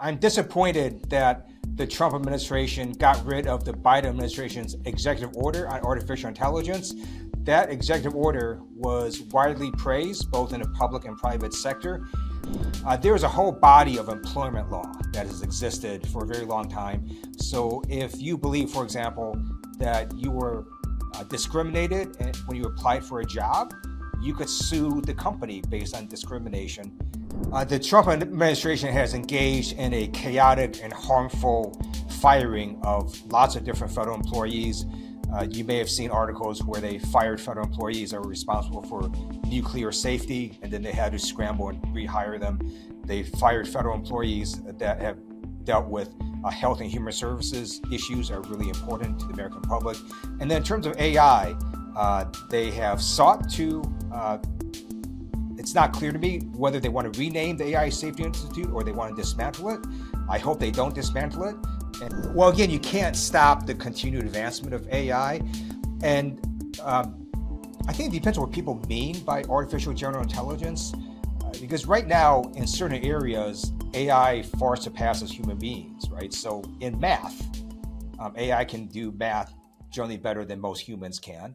I'm disappointed that the Trump administration got rid of the Biden administration's executive order on artificial intelligence. That executive order was widely praised both in the public and private sector. There is a whole body of employment law that has existed for a very long time. So if you believe, for example, that you were discriminated when you applied for a job, you could sue the company based on discrimination. The Trump administration has engaged in a chaotic and harmful firing of lots of different federal employees. You may have seen articles where they fired federal employees that were responsible for nuclear safety, and then they had to scramble and rehire them. They fired federal employees that have dealt with health and human services issues that are really important to the American public. And then in terms of AI, they have sought to, it's not clear to me whether they want to rename the AI Safety Institute or they want to dismantle it. I hope they don't dismantle it. And, well, again, you can't stop the continued advancement of AI. And I think it depends on what people mean by artificial general intelligence. Because right now, in certain areas, AI far surpasses human beings, right? So in math, AI can do math generally better than most humans can.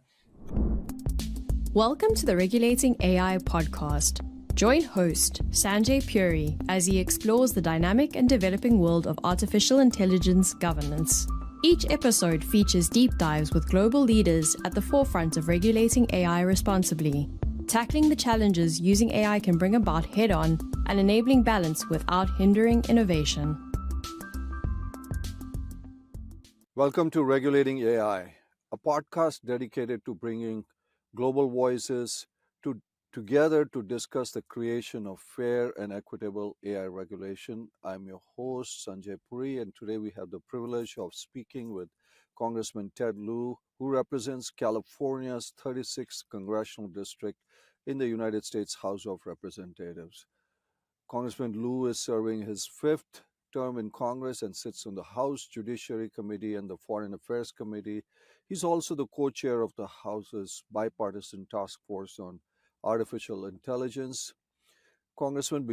Welcome to the Regulating AI podcast. Join host Sanjay Puri as he explores the dynamic and developing world of artificial intelligence governance. Each episode features deep dives with global leaders at the forefront of regulating AI responsibly, tackling the challenges using AI can bring about head-on and enabling balance without hindering innovation. Welcome to Regulating AI, a podcast dedicated to bringing global voices together to discuss the creation of fair and equitable AI regulation. I'm your host, Sanjay Puri, and today we have the privilege of speaking with Congressman Ted Lieu, who represents California's 36th Congressional District in the United States House of Representatives. Congressman Lieu is serving his fifth term in Congress and sits on the House Judiciary Committee and the Foreign Affairs Committee. He's also the co-chair of the House's bipartisan task force on artificial intelligence. Congressman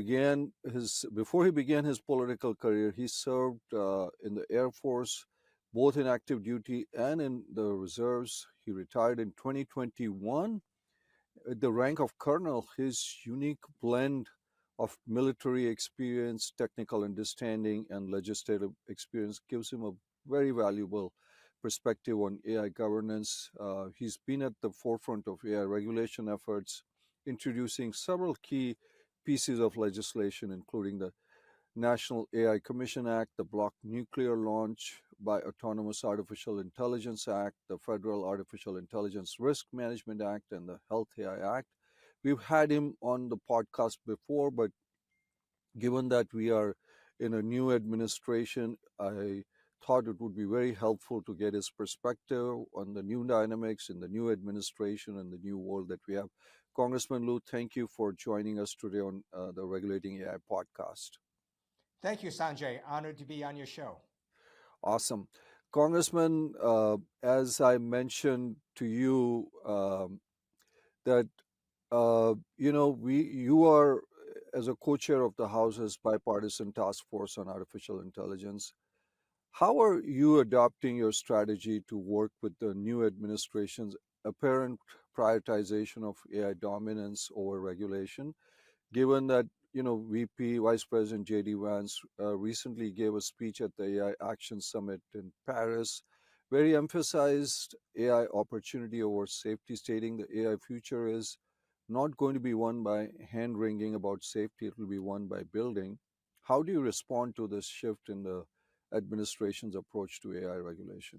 before he began his political career, he served in the Air Force, both in active duty and in the reserves. He retired in 2021 at the rank of colonel. His unique blend of military experience, technical understanding, and legislative experience gives him a very valuable perspective on AI governance. He's been at the forefront of AI regulation efforts, introducing several key pieces of legislation, including the National AI Commission Act, the Block Nuclear Launch by Autonomous Artificial Intelligence Act, the Federal Artificial Intelligence Risk Management Act, and the Health AI Act. We've had him on the podcast before, but given that we are in a new administration, I thought it would be very helpful to get his perspective on the new dynamics in the new administration and the new world that we have. Congressman Lieu, thank you for joining us today on the Regulating AI podcast. Thank you, Sanjay. Honored to be on your show. Awesome. Congressman, as I mentioned to you, that you are, as a co-chair of the House's bipartisan task force on artificial intelligence. How are you adopting your strategy to work with the new administration's apparent prioritization of AI dominance over regulation, given that VP Vice President J.D. Vance recently gave a speech at the AI Action Summit in Paris, where he emphasized AI opportunity over safety, stating the AI future is not going to be won by hand-wringing about safety, it will be won by building. How do you respond to this shift in the administration's approach to AI regulation?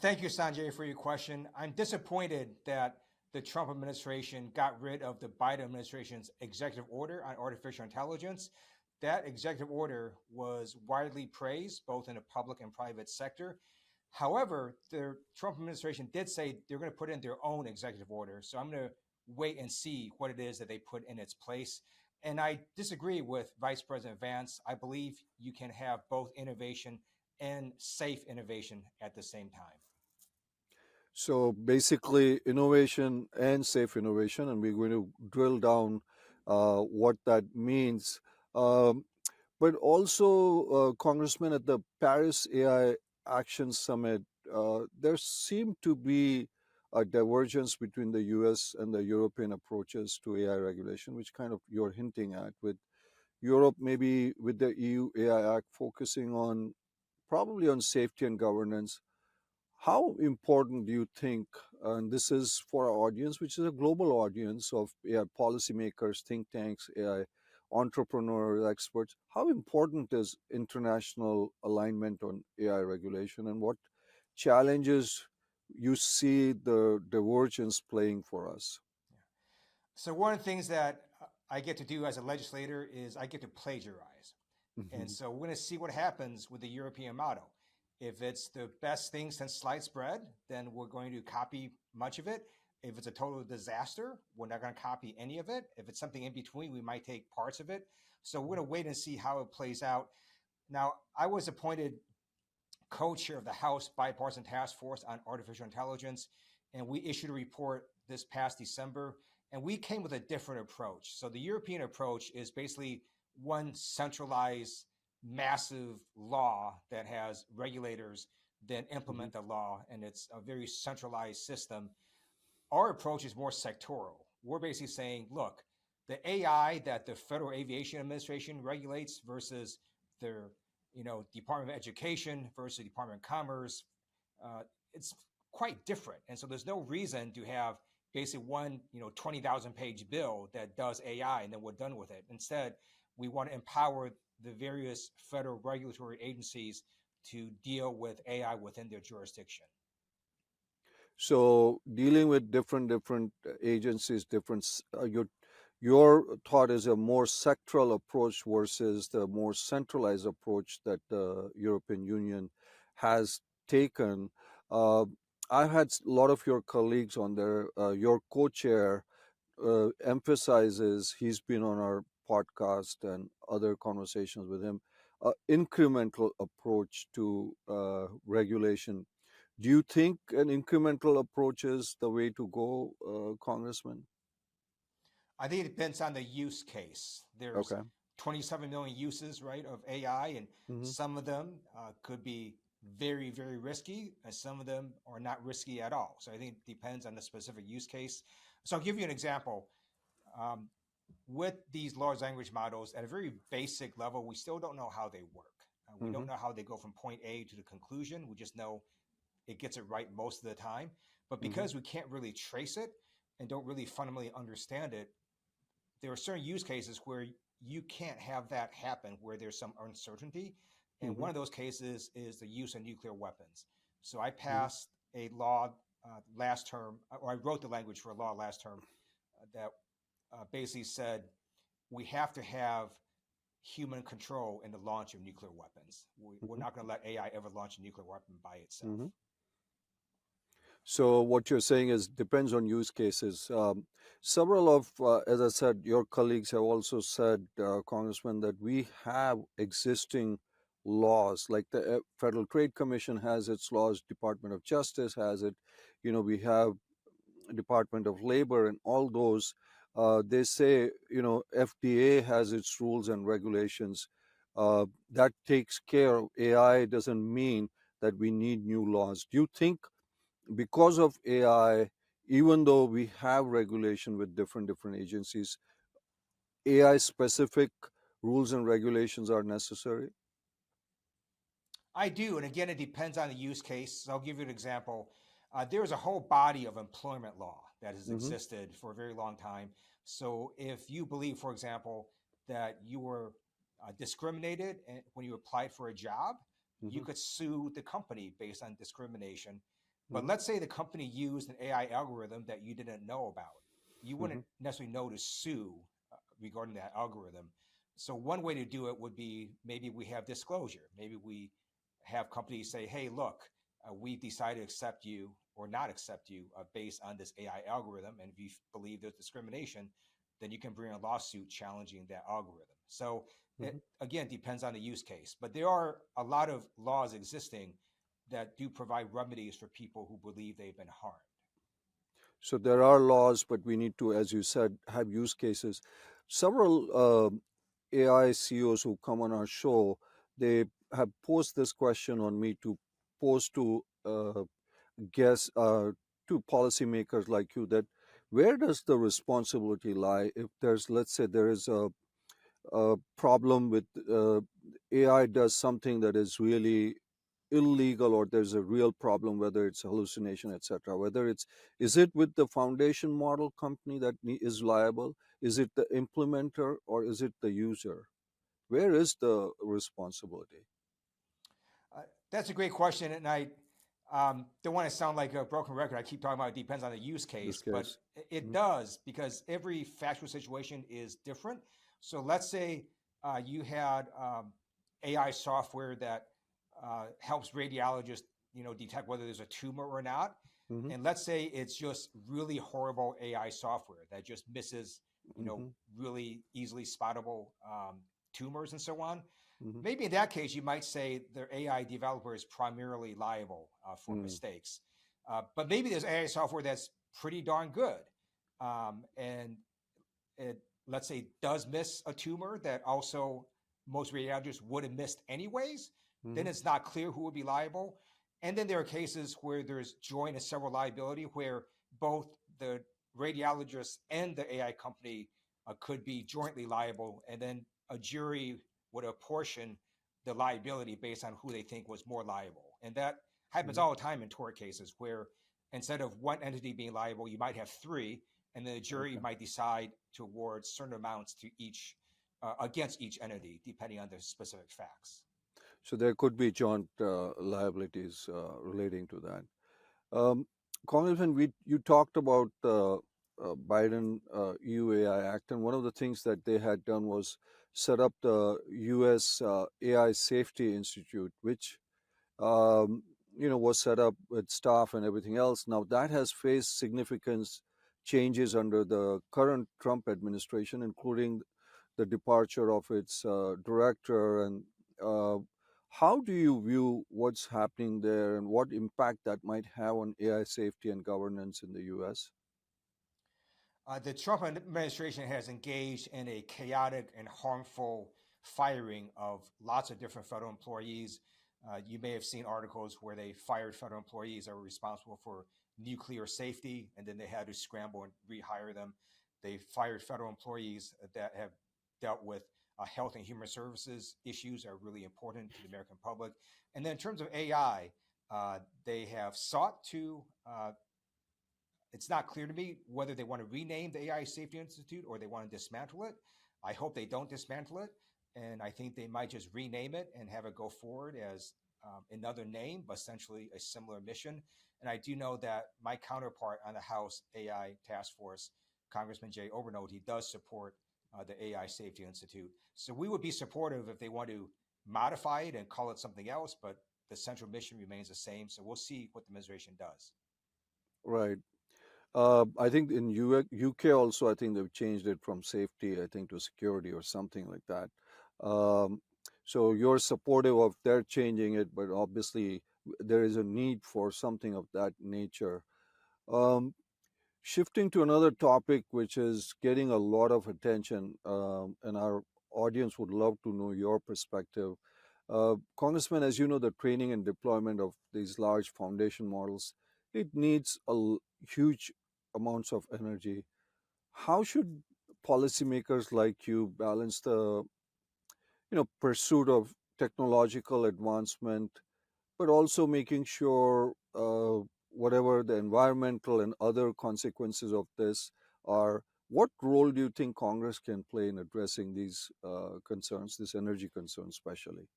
Thank you, Sanjay, for your question. I'm disappointed that the Trump administration got rid of the Biden administration's executive order on artificial intelligence. That executive order was widely praised both in the public and private sector. However, the Trump administration did say they're going to put in their own executive order. So I'm going to wait and see what it is that they put in its place. And I disagree with Vice President Vance. I believe you can have both innovation and safe innovation at the same time. So basically, innovation and safe innovation, and we're going to drill down what that means. But also, Congressman, at the Paris AI Action Summit, there seemed to be a divergence between the US and the European approaches to AI regulation, which kind of you're hinting at, with Europe maybe with the EU AI Act focusing on probably on safety and governance. How important do you think, and this is for our audience, which is a global audience of AI policymakers, think tanks, AI entrepreneurs, experts, how important is international alignment on AI regulation, and what challenges you see the divergence playing for us? So one of the things that I get to do as a legislator is I get to plagiarize. And Mhm. so we're going to see what happens with the European model. If it's the best thing since sliced bread, then we're going to copy much of it. If it's a total disaster, we're not going to copy any of it. If it's something in between, we might take parts of it. So we're going to wait and see how it plays out. Now, I was appointed co-chair of the House Bipartisan Task Force on Artificial Intelligence, and we issued a report this past December, and we came with a different approach. So the European approach is basically one centralized, massive law that has regulators then Mhm. implement the law, and it's a very centralized system. Our approach is more sectoral. We're basically saying, look, the AI that the Federal Aviation Administration regulates versus their, Department of Education versus Department of Commerce, it's quite different. And so there's no reason to have basically one, 20,000 page bill that does AI and then we're done with it. Instead, we want to empower the various federal regulatory agencies to deal with AI within their jurisdiction. So dealing with different agencies, your thought is a more sectoral approach versus the more centralized approach that the European Union has taken. Uh, I've had a lot of your colleagues on there. Your co-chair emphasizes, he's been on our podcast and other conversations with him, incremental approach to regulation. Do you think an incremental approach is the way to go, Congressman? I think it depends on the use case. There's Okay. 27 million uses, right, of AI, and Hmm. some of them could be very, very risky, and some of them are not risky at all. So I think it depends on the specific use case. So I'll give you an example. Um, with these large language models, at a very basic level, we still don't know how they work. We don't Hmm. know how they go from point A to the conclusion. We just know it gets it right most of the time. But Hmm. because we can't really trace it and don't really fundamentally understand it, there are certain use cases where you can't have that happen, where there's some uncertainty. And Hmm. one of those cases is the use of nuclear weapons. So I Hmm. passed a law last term, or I wrote the language for a law last term that basically said we have to have human control in the launch of nuclear weapons. We're Hmm. not going to let AI ever launch a nuclear weapon by itself. Hmm. So what you're saying is depends on use cases. Several of, as I said, your colleagues have also said, Congressman, that we have existing laws, like the Federal Trade Commission has its laws, Department of Justice has it. We have Department of Labor and all those. They say, FDA has its rules and regulations. That takes care of AI. Doesn't mean that we need new laws. Do you think because of AI, even though we have regulation with different agencies, AI specific rules and regulations are necessary? I do. And again, it depends on the use case. So I'll give you an example. There is a whole body of employment law that has Hmm. existed for a very long time. So if you believe, for example, that you were discriminated when you applied for a job, you Hmm. could sue the company based on discrimination. But Hmm. let's say the company used an AI algorithm that you didn't know about. You Hmm. wouldn't necessarily know to sue regarding that algorithm. So one way to do it would be maybe we have disclosure. Maybe we have companies say, hey, look, we decided to accept you or not accept you based on this AI algorithm. And if you believe there's discrimination, then you can bring a lawsuit challenging that algorithm. So it, Hmm. again, depends on the use case. But there are a lot of laws existing that do provide remedies for people who believe they've been harmed. So there are laws, but we need to, as you said, have use cases. Several AI CEOs who come on our show, they have posed this question on me to pose to guests, to policymakers like you, that where does the responsibility lie if there's, let's say, there is a problem with AI does something that is really illegal, or there's a real problem, whether it's hallucination, etc. Whether it's, is it with the foundation model company that is liable? Is it the implementer, or is it the user? Where is the responsibility? That's a great question, and I don't want to sound like a broken record. I keep talking about it depends on the use This case, but case. it does, because every factual situation is different. So let's say you had AI software that helps radiologists, detect whether there's a tumor or not. Hmm. And let's say it's just really horrible AI software that just misses, Hmm. really easily spottable tumors and so on. Hmm. Maybe in that case, you might say the AI developer is primarily liable for Hmm. mistakes. But maybe there's AI software that's pretty darn good. And it, let's say, does miss a tumor that also most radiologists would have missed anyways. Then Hmm. it's not clear who would be liable. And then there are cases where there's joint and several liability, where both the radiologist and the AI company could be jointly liable. And then a jury would apportion the liability based on who they think was more liable. And that happens Hmm. all the time in tort cases, where instead of one entity being liable, you might have three, and the jury Okay. might decide to award certain amounts to each against each entity, depending on the specific facts. So there could be joint liabilities relating to that. Um, Congressman, you talked about the Biden EU Act, and one of the things that they had done was set up the U.S. AI Safety Institute, which um, was set up with staff and everything else. Now that has faced significant changes under the current Trump administration, including the departure of its director. And uh, how do you view what's happening there, and what impact that might have on AI safety and governance in the U.S.? The Trump administration has engaged in a chaotic and harmful firing of lots of different federal employees. You may have seen articles where they fired federal employees that were responsible for nuclear safety, and then they had to scramble and rehire them. They fired federal employees that have dealt with health and human services issues that are really important to the American public. And then in terms of AI, they have sought to it's not clear to me whether they want to rename the AI Safety Institute or they want to dismantle it. I hope they don't dismantle it. And I think they might just rename it and have it go forward as another name, but essentially a similar mission. And I do know that my counterpart on the House AI Task Force, Congressman Jay Obernold, he does support the AI Safety Institute. So we would be supportive if they want to modify it and call it something else, but the central mission remains the same. So we'll see what the administration does. Right. I think in UK also, I think they've changed it from safety, I think, to security or something like that. Um, so you're supportive of their changing it, but obviously there is a need for something of that nature. Um, Shifting to another topic, which is getting a lot of attention, and our audience would love to know your perspective. Congressman, as you know, the training and deployment of these large foundation models, it needs huge amounts of energy. How should policymakers like you balance the, pursuit of technological advancement, but also making sure whatever the environmental and other consequences of this are? What role do you think Congress can play in addressing these concerns, this energy concerns especially?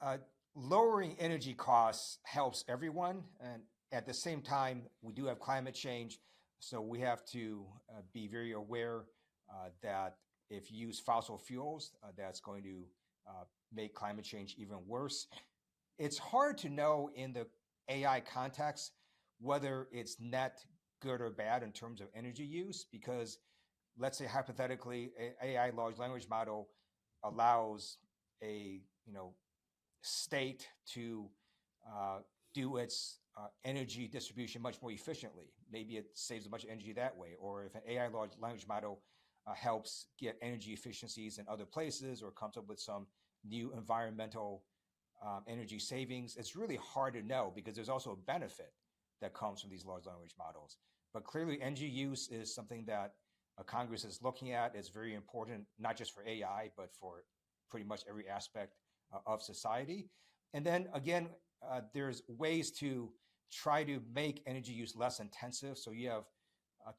uh, Lowering energy costs helps everyone. And at the same time, we do have climate change. So we have to be very aware that if you use fossil fuels, that's going to make climate change even worse. It's hard to know in the AI context whether it's net good or bad in terms of energy use, because let's say hypothetically, AI large language model allows a state to uh, do its energy distribution much more efficiently. Maybe it saves a bunch of energy that way. Or if an AI large language model helps get energy efficiencies in other places or comes up with some new environmental energy savings. It's really hard to know because there's also a benefit that comes from these large language models. But clearly, energy use is something that Congress is looking at. It's very important, not just for AI, but for pretty much every aspect of society. And then again, there's ways to try to make energy use less intensive. So you have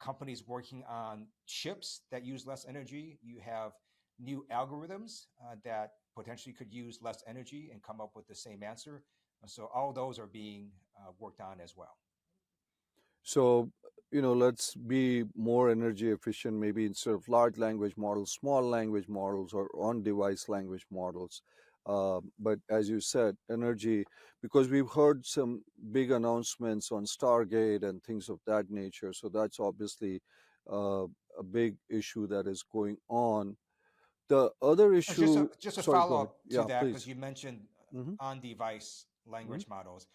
companies working on chips that use less energy. You have new algorithms that potentially could use less energy and come up with the same answer. So all those are being worked on as well. So, let's be more energy efficient, maybe instead of large language models, small language models, or on device language models. But as you said, energy, because we've heard some big announcements on Stargate and things of that nature. So that's obviously a big issue that is going on. The other issue, Just a sorry, go follow ahead. up to Yeah, that, because please. you mentioned Hmm. on device Hmm. language models.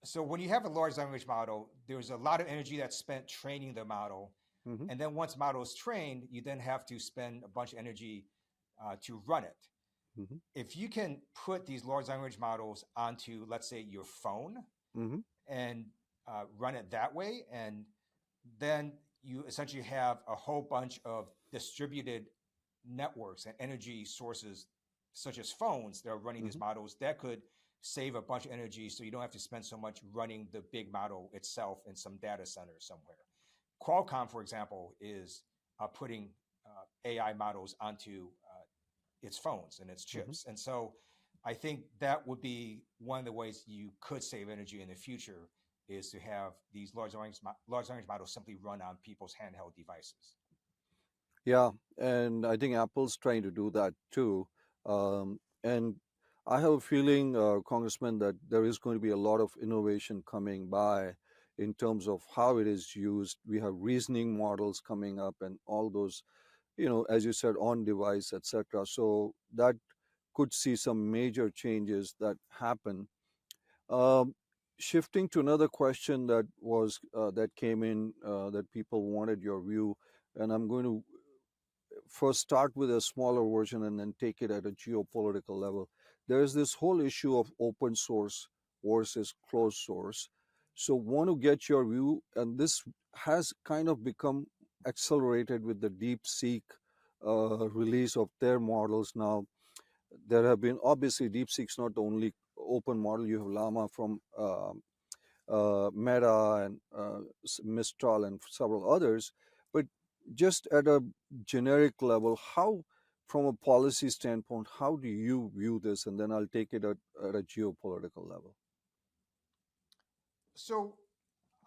So when you have a large language model, there's a lot of energy that's spent training the model. Hmm. And then once model is trained, you then have to spend a bunch of energy to run it. Hmm. If you can put these large language models onto, let's say, your phone Hmm. and run it that way, and then you essentially have a whole bunch of distributed networks and energy sources, such as phones that are running these Hmm. models, that could save a bunch of energy so you don't have to spend so much running the big model itself in some data center somewhere. Qualcomm, for example, is putting AI models onto its phones and its Hmm. chips. And so I think that would be one of the ways you could save energy in the future, is to have these large language models simply run on people's handheld devices. Yeah, and I think Apple's trying to do that too. And I have a feeling, Congressman, that there is going to be a lot of innovation coming by in terms of how it is used. We have reasoning models coming up and all those, as you said, on device, etc. So that could see some major changes that happen. Um, Shifting to another question that came in, that people wanted your view, and I'm going to first start with a smaller version and then take it at a geopolitical level. There is this whole issue of open source versus closed source. So, want to get your view, and this has kind of become accelerated with the DeepSeek release of their models now. There have been, obviously, DeepSeek's not the only open model. You have LLaMA from Meta and Mistral and several others. But just at a generic level, how, from a policy standpoint, how do you view this? And then I'll take it at a geopolitical level. So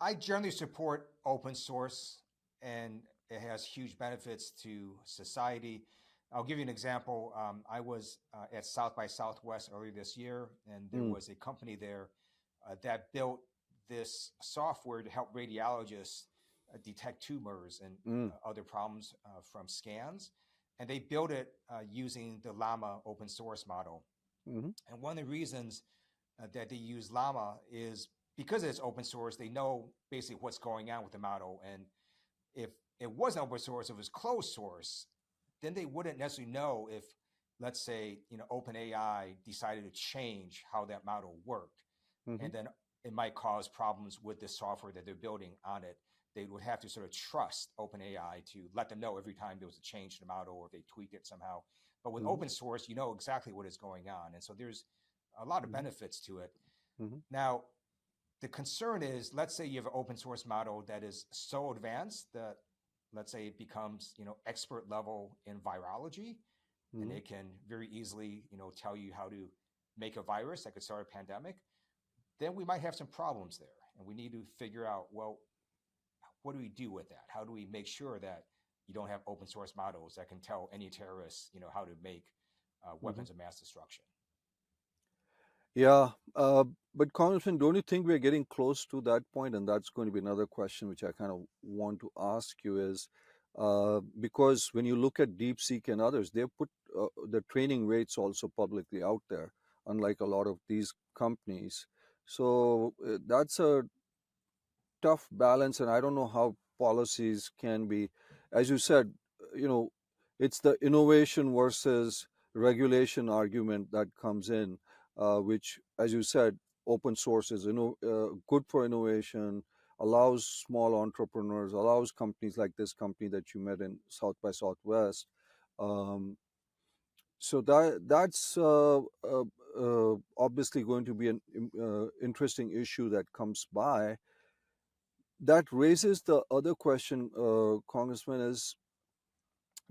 I generally support open source, and it has huge benefits to society. I'll give you an example. I was at South by Southwest earlier this year, and there Mm, was a company there that built this software to help radiologists detect tumors and mm, other problems from scans. And they built it using the LLaMA open source model. mm, And one of the reasons that they use LLaMA is because it's open source. They know basically what's going on with the model, and if it wasn't open source, if it was closed source, then they wouldn't necessarily know if, let's say, OpenAI decided to change how that model worked, mm, and then it might cause problems with the software that they're building on it. They would have to sort of trust OpenAI to let them know every time there was a change to the model or if they tweaked it somehow. But with mm, open source, you know exactly what is going on, and so there's a lot of mm, benefits to it. mm, Now, the concern is, let's say you have an open source model that is so advanced that, let's say, it becomes expert level in virology, and mm, it can very easily tell you how to make a virus that could start a pandemic. Then we might have some problems there, and we need to figure out, well, what do we do with that? How do we make sure that you don't have open source models that can tell any terrorists how to make mm. weapons of mass destruction? Yeah, but Congressman, don't you think we're getting close to that point? And that's going to be another question which I kind of want to ask you is, because when you look at DeepSeek and others, they've put the training rates also publicly out there, unlike a lot of these companies. So that's a tough balance, and I don't know how policies can be, as you said, it's the innovation versus regulation argument that comes in, which, as you said, open source is good for innovation, allows small entrepreneurs, allows companies like this company that you met in South by Southwest. Um, so that's obviously going to be an interesting issue that comes by. That raises the other question, Congressman, is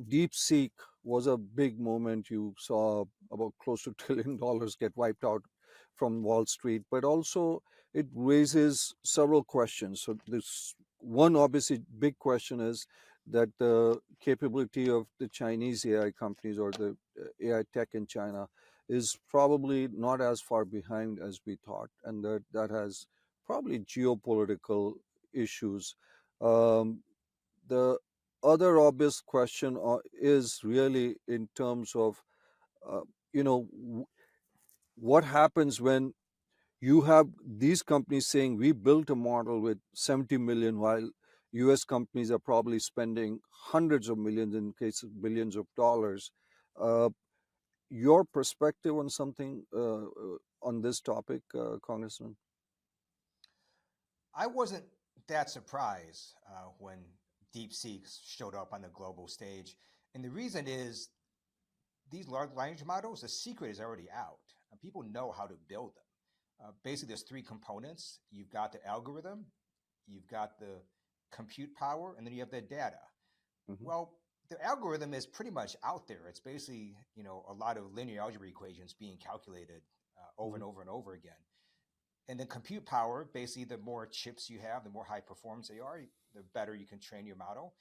DeepSeek was a big moment. You saw about close to $1 trillion get wiped out from Wall Street, but also it raises several questions. So this one obviously big question is that the capability of the Chinese AI companies or the AI tech in China is probably not as far behind as we thought, and that has probably geopolitical issues. Um, the other obvious question is really in terms of, uh, you know, what happens when you have these companies saying we built a model with 70 million while US companies are probably spending hundreds of millions, in cases billions of dollars. Uh, your perspective on something on this topic, Congressman? I wasn't that surprised when DeepSeek showed up on the global stage. And the reason is these large language models, the secret is already out. People know how to build them. Basically, there's three components. You've got the algorithm, you've got the compute power, and then you have the data. Mm-hmm. Well, the algorithm is pretty much out there. It's basically, a lot of linear algebra equations being calculated over and over and over again. And then compute power, basically, the more chips you have, the more high performance they are, the better you can train your model.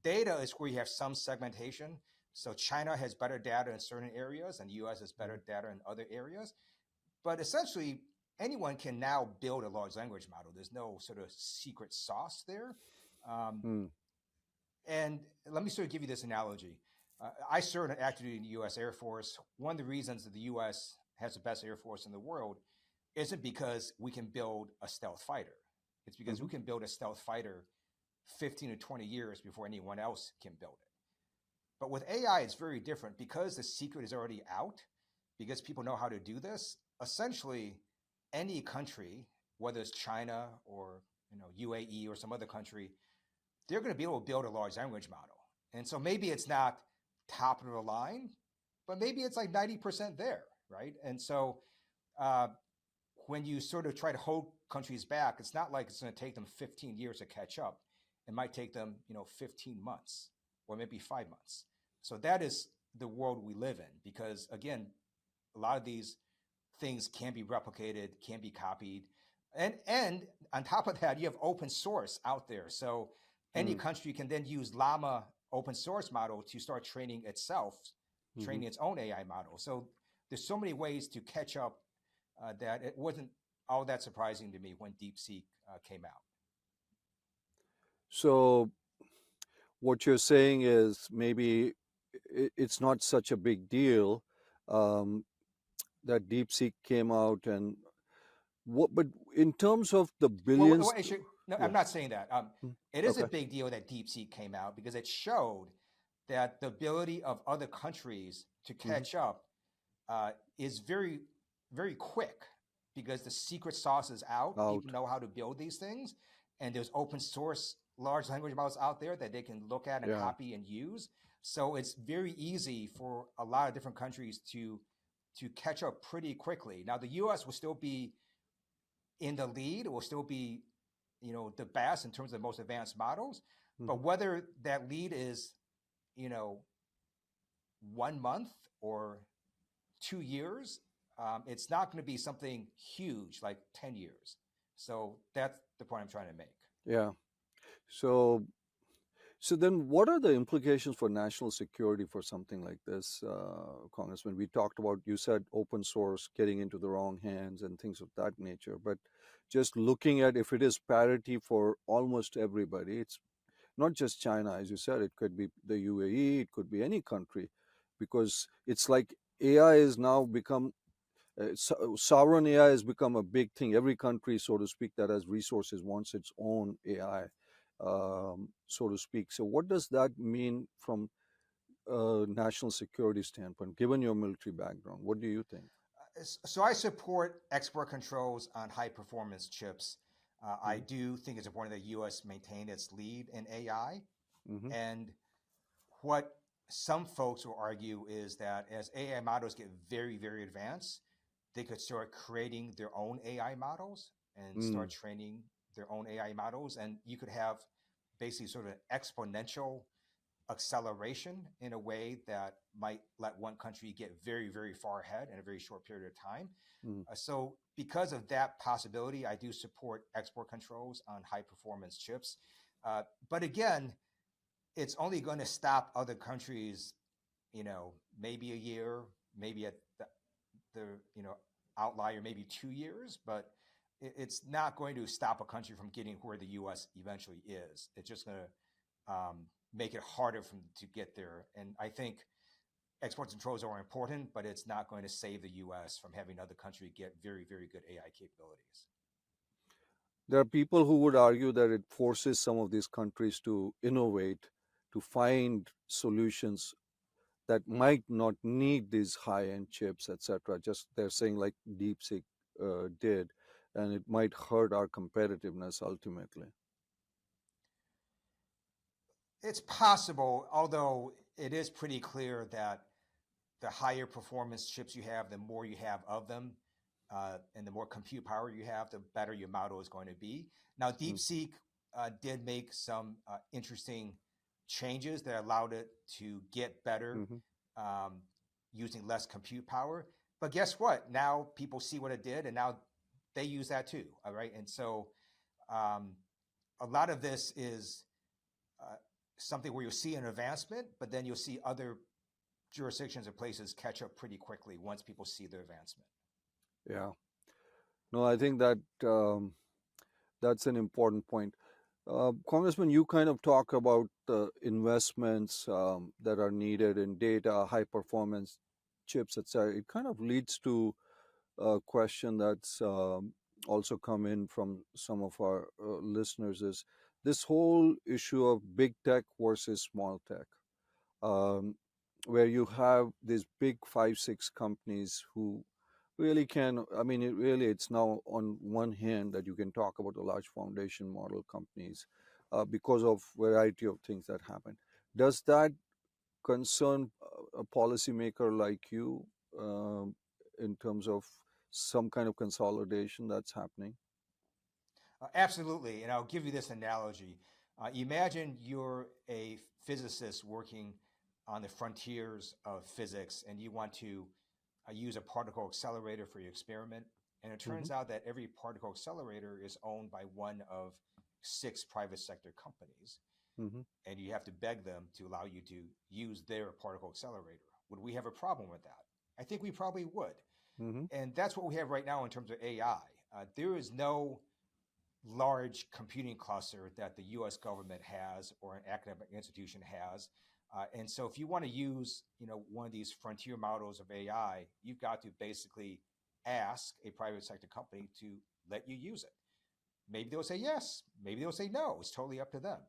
Data is where you have some segmentation. So China has better data in certain areas, and the US has better data in other areas. But essentially, anyone can now build a large language model. There's no sort of secret sauce there. Mm. And let me sort of give you this analogy. I served actively in the US Air Force. One of the reasons that the US has the best Air Force in the world isn't because we can build a stealth fighter. It's because we can build a stealth fighter 15 to 20 years before anyone else can build it. But with AI, it's very different because the secret is already out, because people know how to do this. Essentially, any country, whether it's China or UAE or some other country, they're going to be able to build a large language model. And so maybe it's not top of the line, but maybe it's like 90% there, right? And so when you sort of try to hold countries back, it's not like it's going to take them 15 years to catch up. It might take them, 15 months or maybe 5 months. So that is the world we live in, because again, a lot of these things can be replicated, can be copied. And on top of that, you have open source out there. So any country can then use LLaMA open source model to start training itself, training its own AI model. So there's so many ways to catch up that it wasn't all that surprising to me when DeepSeek came out. So what you're saying is maybe it's not such a big deal that DeepSeek came out, and what? But in terms of the billions, No, yeah. I'm not saying that. It is a Okay. big deal that DeepSeek came out because it showed that the ability of other countries to catch up is very, very quick, because the secret sauce is out. People know how to build these things, and there's open source large language models out there that they can look at and Yeah. copy and use. So it's very easy for a lot of different countries to catch up pretty quickly. Now the U.S. will still be in the lead. It will still be, the best in terms of the most advanced models. But whether that lead is, 1 month or 2 years, it's not going to be something huge like 10 years. So that's the point I'm trying to make. Yeah. So then what are the implications for national security for something like this, Congressman? We talked about, you said open source getting into the wrong hands and things of that nature, but just looking at if it is parity for almost everybody, it's not just China, as you said, it could be the UAE, it could be any country, because it's like AI is now become sovereign AI has become a big thing. Every country, so to speak, that has resources wants its own AI, so to speak. So what does that mean from national security standpoint, given your military background? What do you think? So I support export controls on high performance chips. I Mm-hmm. do think it's important that the U.S. maintain its lead in AI. Mm-hmm. And what some folks will argue is that as AI models get very, very advanced, they could start creating their own AI models and Mm. start training their own AI models. And you could have basically sort of an exponential acceleration in a way that might let one country get very, very far ahead in a very short period of time. Mm. So, because of that possibility, I do support export controls on high performance chips. But again, it's only going to stop other countries, maybe a year, maybe at the outlier, maybe 2 years, but it's not going to stop a country from getting where the U.S. eventually is. It's just going to make it harder for them to get there. And I think export controls are important, but it's not going to save the U.S. from having another country get very, very good AI capabilities. There are people who would argue that it forces some of these countries to innovate, to find solutions that might not need these high-end chips, etc. Just they're saying like DeepSeek did, and it might hurt our competitiveness ultimately. It's possible, although it is pretty clear that the higher performance chips you have, the more you have of them, and the more compute power you have, the better your model is going to be. Now, Mm. DeepSeek did make some interesting changes that allowed it to get better Mm-hmm. um, using less compute power. But guess what? Now people see what it did, and now they use that too. All right, and so um, a lot of this is uh, something where you'll see an advancement, but then you'll see other jurisdictions and places catch up pretty quickly once people see the advancement. Yeah. No, I think that that's an important point. Congressman, you kind of talk about the investments that are needed in data, high performance chips, etc. It kind of leads to a question that's also come in from some of our listeners is this whole issue of big tech versus small tech, um, where you have these big 5, 6 companies who really can, I mean, it's now on one hand that you can talk about the large foundation model companies because of variety of things that happen. Does that concern a policymaker like you in terms of some kind of consolidation that's happening? Absolutely. And I'll give you this analogy. Imagine you're a physicist working on the frontiers of physics and you want to use a particle accelerator for your experiment. And it Mm-hmm. turns out that every particle accelerator is owned by one of 6 private sector companies. Mm-hmm. And you have to beg them to allow you to use their particle accelerator. Would we have a problem with that? I think we probably would. Mm-hmm. And that's what we have right now in terms of AI. There is no large computing cluster that the U.S. government has or an academic institution has. And so if you want to use, one of these frontier models of AI, you've got to basically ask a private sector company to let you use it. Maybe they'll say yes, maybe they'll say no. It's totally up to them.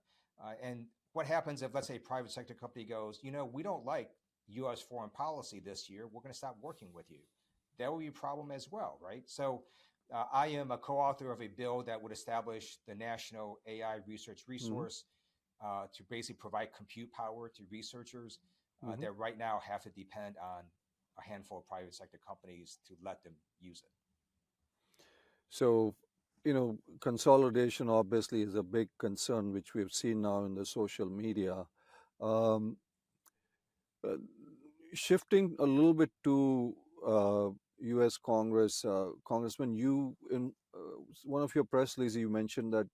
And what happens if, let's say, a private sector company goes, we don't like U.S. foreign policy this year. We're going to stop working with you. That would be a problem as well, right? So I am a co-author of a bill that would establish the National AI Research Mm-hmm. Resource to basically provide compute power to researchers Mm-hmm. that right now have to depend on a handful of private sector companies to let them use it. So, consolidation obviously is a big concern, which we've seen now in the social media. Um, uh, Shifting a little bit to U.S. Congress, Congressman, you in one of your press releases you mentioned that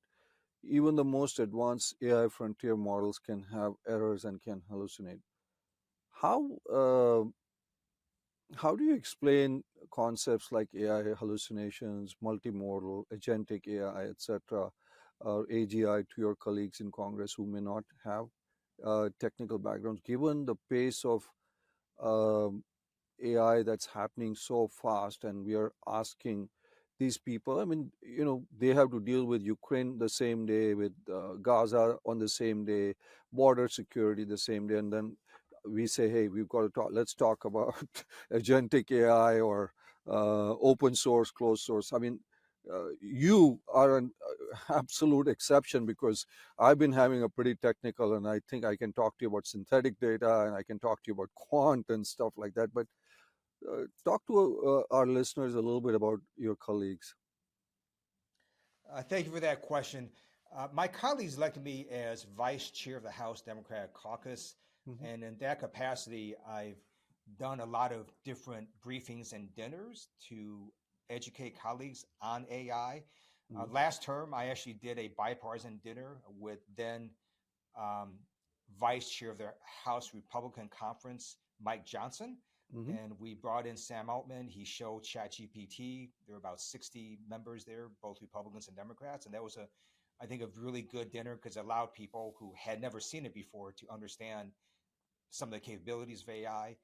even the most advanced AI frontier models can have errors and can hallucinate. How uh, how do you explain concepts like AI hallucinations, multimodal, agentic AI, etc., AGI to your colleagues in Congress who may not have technical backgrounds, given the pace of um AI that's happening so fast, and we are asking these people? I mean, they have to deal with Ukraine the same day, with Gaza on the same day, border security the same day, and then we say, hey, we've got to talk, let's talk about agentic AI or open source, closed source. I mean, you are an absolute exception because I've been having a pretty technical, and I think I can talk to you about synthetic data and I can talk to you about quant and stuff like that. But talk to our listeners a little bit about your colleagues. Thank you for that question. My colleagues elected me as vice chair of the House Democratic Caucus. Mm-hmm. And in that capacity, I've done a lot of different briefings and dinners to educate colleagues on AI. Mm-hmm. Last term, I actually did a bipartisan dinner with then um, vice chair of the House Republican Conference, Mike Johnson. Mm-hmm. And we brought in Sam Altman. He showed ChatGPT. There were about 60 members there, both Republicans and Democrats. And that was I think, a really good dinner because it allowed people who had never seen it before to understand some of the capabilities of AI.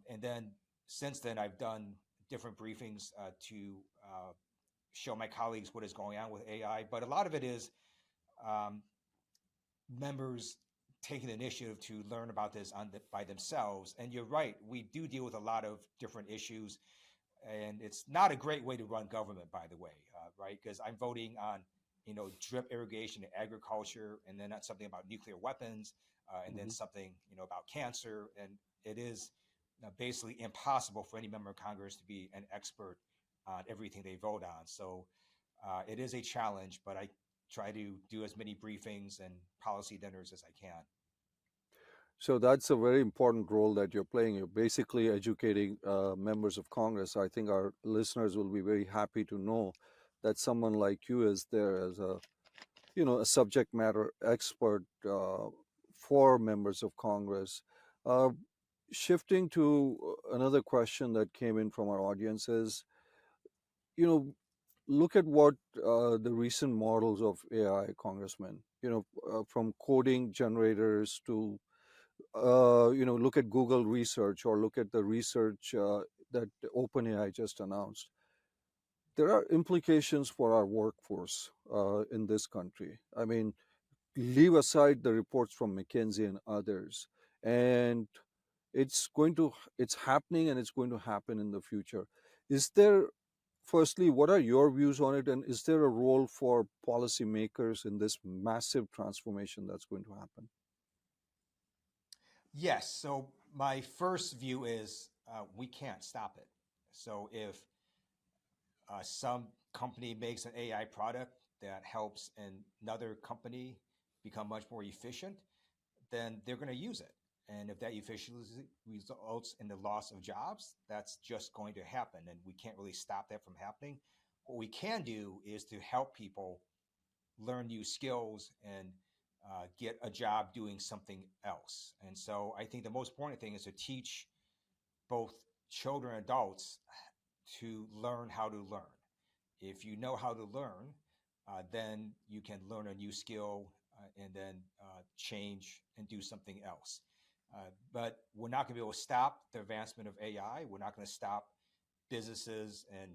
And then since then, I've done different briefings to show my colleagues what is going on with AI. But a lot of it is um, members taking the initiative to learn about this by themselves. And you're right, we do deal with a lot of different issues. And it's not a great way to run government, by the way, right? Because I'm voting on, drip irrigation in agriculture, and then that's something about nuclear weapons, and then Mm-hmm. something, about cancer. And it is basically impossible for any member of Congress to be an expert on everything they vote on. So it is a challenge, but I try to do as many briefings and policy dinners as I can. So that's a very important role that you're playing. You're basically educating members of Congress. I think our listeners will be very happy to know that someone like you is there as a subject matter expert for members of Congress. Uh, Shifting to another question that came in from our audience is, look at what the recent models of AI, Congressman, from coding generators to look at Google research or look at the research that OpenAI just announced. There are implications for our workforce in this country. I mean, leave aside the reports from McKinsey and others, and it's happening and it's going to happen in the future. Is there, firstly, what are your views on it, and is there a role for policymakers in this massive transformation that's going to happen? Yes. So my first view is we can't stop it. So if some company makes an AI product that helps another company become much more efficient, then they're going to use it. And if that efficiency results in the loss of jobs, that's just going to happen. And we can't really stop that from happening. What we can do is to help people learn new skills and get a job doing something else. And so I think the most important thing is to teach both children and adults to learn how to learn. If you know how to learn, then you can learn a new skill and then change and do something else. But we're not going to be able to stop the advancement of AI. We're not going to stop businesses and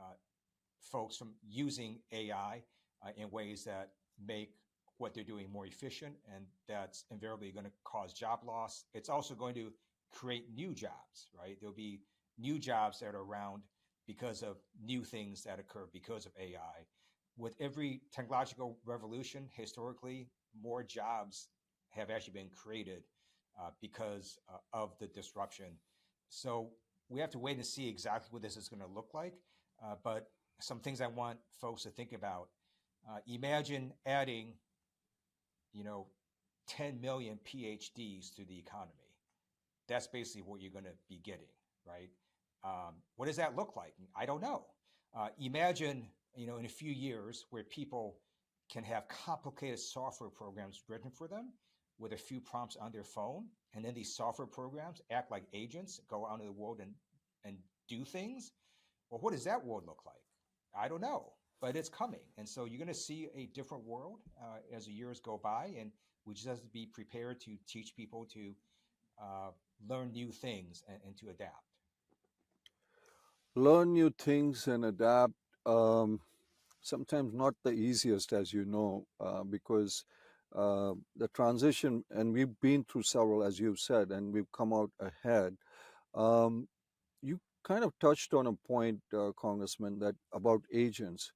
uh, folks from using AI in ways that make what they're doing more efficient, and that's invariably going to cause job loss. It's also going to create new jobs, right? There'll be new jobs that are around because of new things that occur because of AI. With every technological revolution, historically, more jobs have actually been created because of the disruption. So we have to wait and see exactly what this is going to look like. But some things I want folks to think about. Imagine adding, you know, 10 million PhDs to the economy. That's basically what you're going to be getting, right? What does that look like? I don't know. Imagine, in a few years where people can have complicated software programs written for them with a few prompts on their phone, and then these software programs act like agents, go out into the world and do things. Well, what does that world look like? I don't know, but it's coming. And so you're going to see a different world as the years go by. And we just have to be prepared to teach people to uh, learn new things and to adapt. Learn new things and adapt. Sometimes not the easiest, as you know, because the transition, and we've been through several, as you've said, and we've come out ahead. Um, you kind of touched on a point, Congressman, that about agents.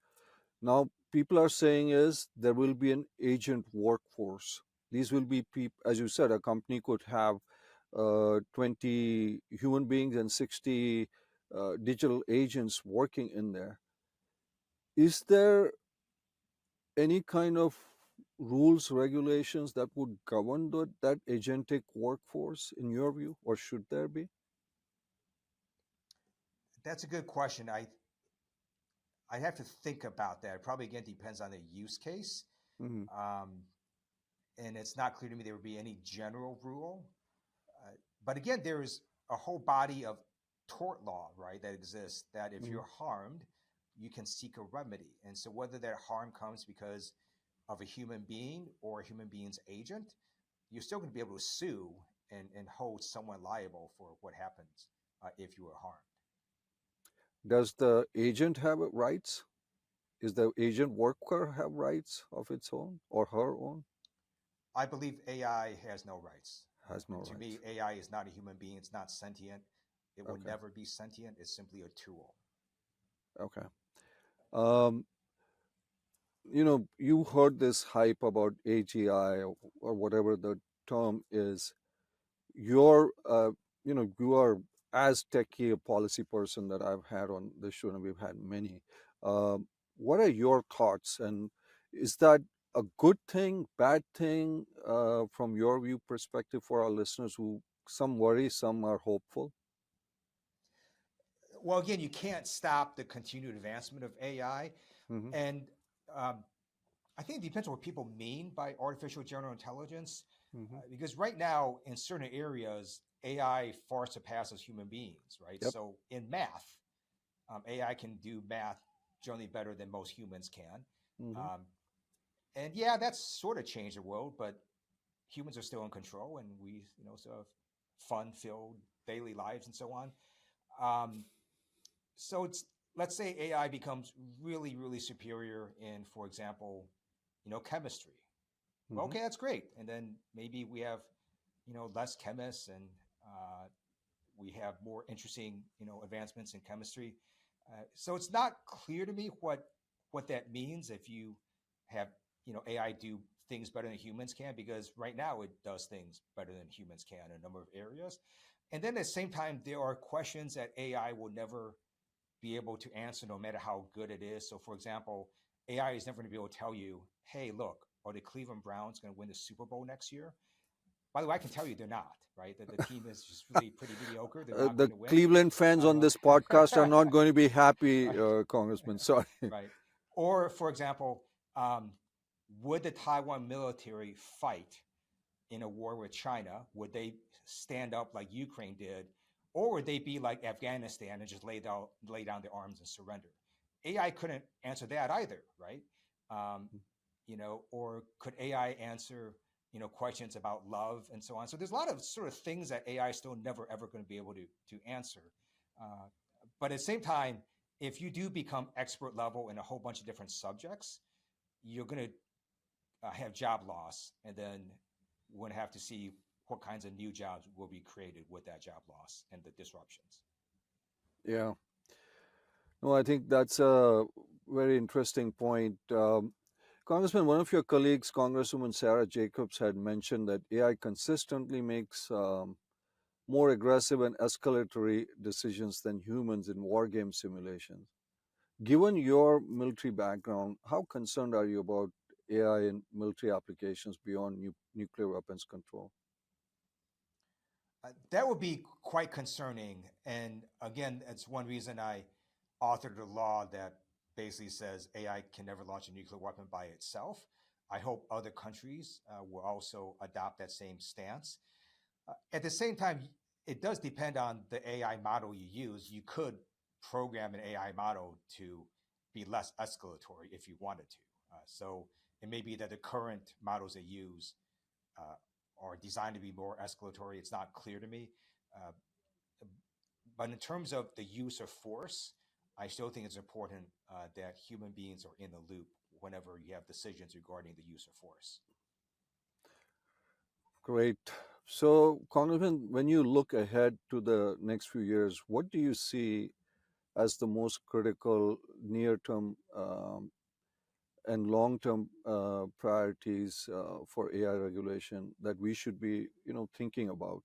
Now, people are saying is there will be an agent workforce. These will be people, as you said, a company could have 20 human beings and 60 digital agents working in there. Is there any kind of rules, regulations that would govern that agentic workforce in your view, or should there be? That's a good question. I have to think about that. It probably again depends on the use case. Hmm. Um, and it's not clear to me there would be any general rule. Uh, but again, there is a whole body of tort law, right, that exists that if Hmm. you're harmed, you can seek a remedy. And so whether that harm comes because of a human being or a human being's agent, you're still going to be able to sue and hold someone liable for what happens if you were harmed. Does the agent have rights? Is the agent worker have rights of its own or her own? I believe AI has no rights. Has no To me, rights. AI is not a human being. It's not sentient. It will Okay. never be sentient. It's simply a tool. Okay. Um, you heard this hype about AGI, or whatever the term is. You're, you are as techie a policy person that I've had on this show, and we've had many. What are your thoughts? And is that a good thing, bad thing, from your view perspective for our listeners who some worry, some are hopeful? Well, again, you can't stop the continued advancement of AI. Hmm. And um, I think it depends on what people mean by artificial general intelligence. Hmm. Because right now, in certain areas, AI far surpasses human beings, right? Yep. So in math, AI can do math generally better than most humans can. Hmm. Um, and yeah, that's sort of changed the world, but humans are still in control and we, still have fun-filled daily lives and so on. Um, so let's say AI becomes really, really superior in, for example, chemistry. Well, Hmm. okay, that's great. And then maybe we have, less chemists and uh, we have more interesting, advancements in chemistry. So it's not clear to me what that means if you have, AI do things better than humans can, because right now it does things better than humans can in a number of areas. And then at the same time, there are questions that AI will never be able to answer no matter how good it is. So, for example, AI is never going to be able to tell you, hey, look, are the Cleveland Browns going to win the Super Bowl next year? By the way, I can tell you they're not, right? That the team is just really pretty mediocre. They're not The going to win. Cleveland fans on this podcast are not going to be happy, Right, Congressman. Sorry. right. Or, for example, um, would the Taiwan military fight in a war with China? Would they stand up like Ukraine did, or would they be like Afghanistan and just lay down their arms and surrender? AI couldn't answer that either, right? Um, or could AI answer questions about love and so on? So there's a lot of sort of things that AI is still never ever going to be able to answer. Uh, but at the same time, if you do become expert level in a whole bunch of different subjects, you're going to have job loss, and then we're going to have to see what kinds of new jobs will be created with that job loss and the disruptions. Yeah. No, I think that's a very interesting point. Congressman, one of your colleagues, Congresswoman Sarah Jacobs, had mentioned that AI consistently makes more aggressive and escalatory decisions than humans in war game simulations. Given your military background, how concerned are you about AI in military applications beyond nuclear weapons control? That would be quite concerning. And again, that's one reason I authored a law that basically says AI can never launch a nuclear weapon by itself. I hope other countries will also adopt that same stance. At the same time, it does depend on the AI model you use. You could program an AI model to be less escalatory if you wanted to. So it may be that the current models they use uh, are designed to be more escalatory. It's not clear to me. Uh, but in terms of the use of force, I still think it's important that human beings are in the loop whenever you have decisions regarding the use of force. Great. So, Congressman, when you look ahead to the next few years, what do you see as the most critical near-term and long-term priorities for AI regulation that we should be, thinking about?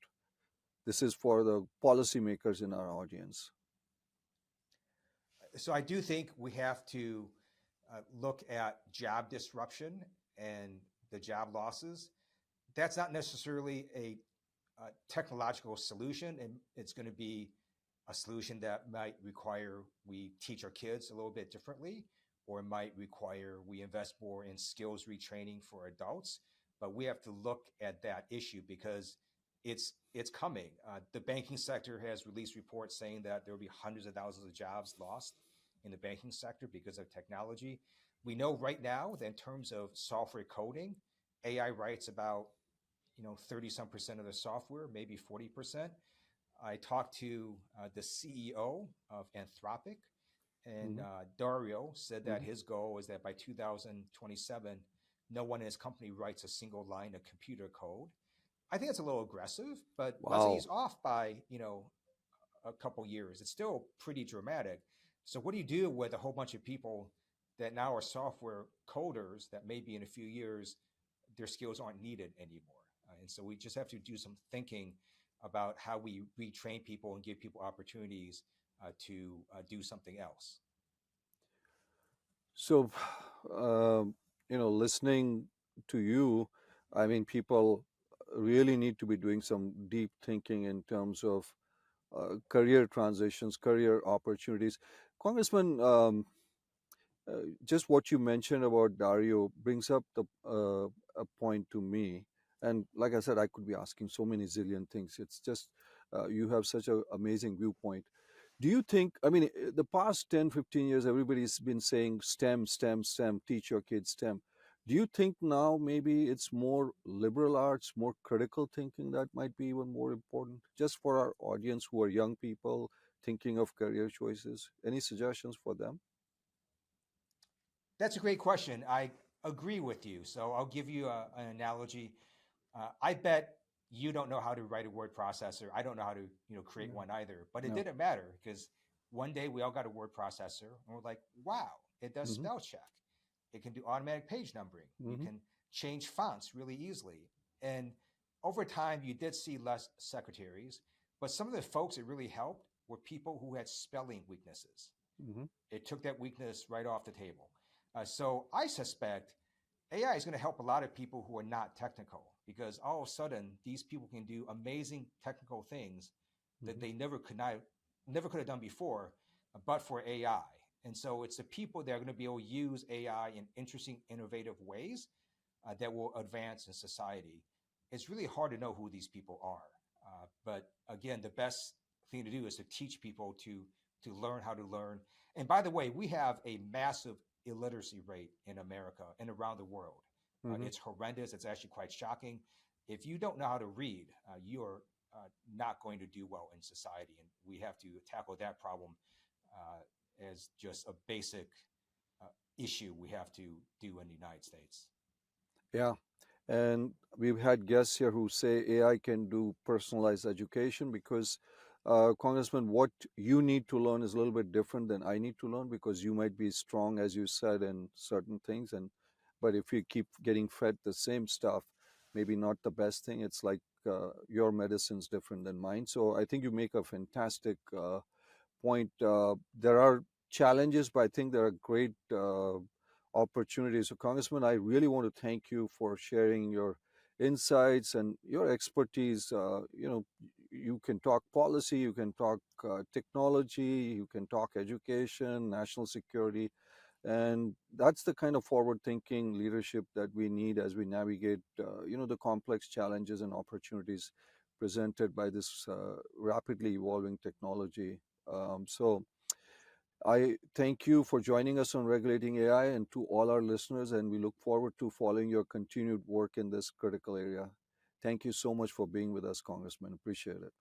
This is for the policymakers in our audience. So I do think we have to look at job disruption and the job losses. That's not necessarily a technological solution, and it's going to be a solution that might require we teach our kids a little bit differently, or it might require we invest more in skills retraining for adults. But we have to look at that issue because it's coming. The banking sector has released reports saying that there will be hundreds of thousands of jobs lost in the banking sector because of technology. We know right now that in terms of software coding, AI writes about 30 some percent of the software, maybe 40%. I talked to the CEO of Anthropic, and Mm-hmm. Dario said that Mm-hmm. his goal is that by 2027, no one in his company writes a single line of computer code. I think it's a little aggressive, but let's say Wow. he's off by a couple years. It's still pretty dramatic. So what do you do with a whole bunch of people that now are software coders that maybe in a few years their skills aren't needed anymore? And so we just have to do some thinking about how we retrain people and give people opportunities to do something else. So, listening to you, I mean, people really need to be doing some deep thinking in terms of career transitions, career opportunities. Congressman, just what you mentioned about Dario brings up a point to me. And like I said, I could be asking so many zillion things. It's just you have such an amazing viewpoint. Do you think, I mean, the past 10, 15 years, everybody's been saying STEM, STEM, STEM, teach your kids STEM. Do you think now maybe it's more liberal arts, more critical thinking that might be even more important? Just for our audience who are young people thinking of career choices, any suggestions for them? That's a great question. I agree with you. So I'll give you an analogy. I bet you don't know how to write a word processor. I don't know how to create No. one either. But it No. didn't matter because one day we all got a word processor and we're like, wow, it does Mm-hmm. spell check. It can do automatic page numbering. You Mm-hmm. can change fonts really easily. And over time, you did see less secretaries, but some of the folks it really helped were people who had spelling weaknesses. Mm-hmm. It took that weakness right off the table. So I suspect AI is going to help a lot of people who are not technical because all of a sudden these people can do amazing technical things that Mm-hmm. they never could have done before, but for AI. And so it's the people that are going to be able to use AI in interesting, innovative ways that will advance in society. It's really hard to know who these people are, but again, the best thing to do is to teach people to learn how to learn. And by the way, we have a massive illiteracy rate in America and around the world. Mm-hmm. It's horrendous. It's actually quite shocking. If you don't know how to read, you're not going to do well in society. And we have to tackle that problem as just a basic uh, issue we have to do in the United States. Yeah. And we've had guests here who say AI can do personalized education because, Congressman, what you need to learn is a little bit different than I need to learn because you might be strong, as you said, in certain things. But if you keep getting fed the same stuff, maybe not the best thing. It's like your medicine's different than mine. So I think you make a fantastic point. There are challenges, but I think there are great opportunities. So, Congressman, I really want to thank you for sharing your insights and your expertise. You can talk policy, you can talk technology, you can talk education, national security. And that's the kind of forward-thinking leadership that we need as we navigate, the complex challenges and opportunities presented by this rapidly evolving technology. So I thank you for joining us on Regulating AI and to all our listeners, and we look forward to following your continued work in this critical area. Thank you so much for being with us, Congressman. Appreciate it.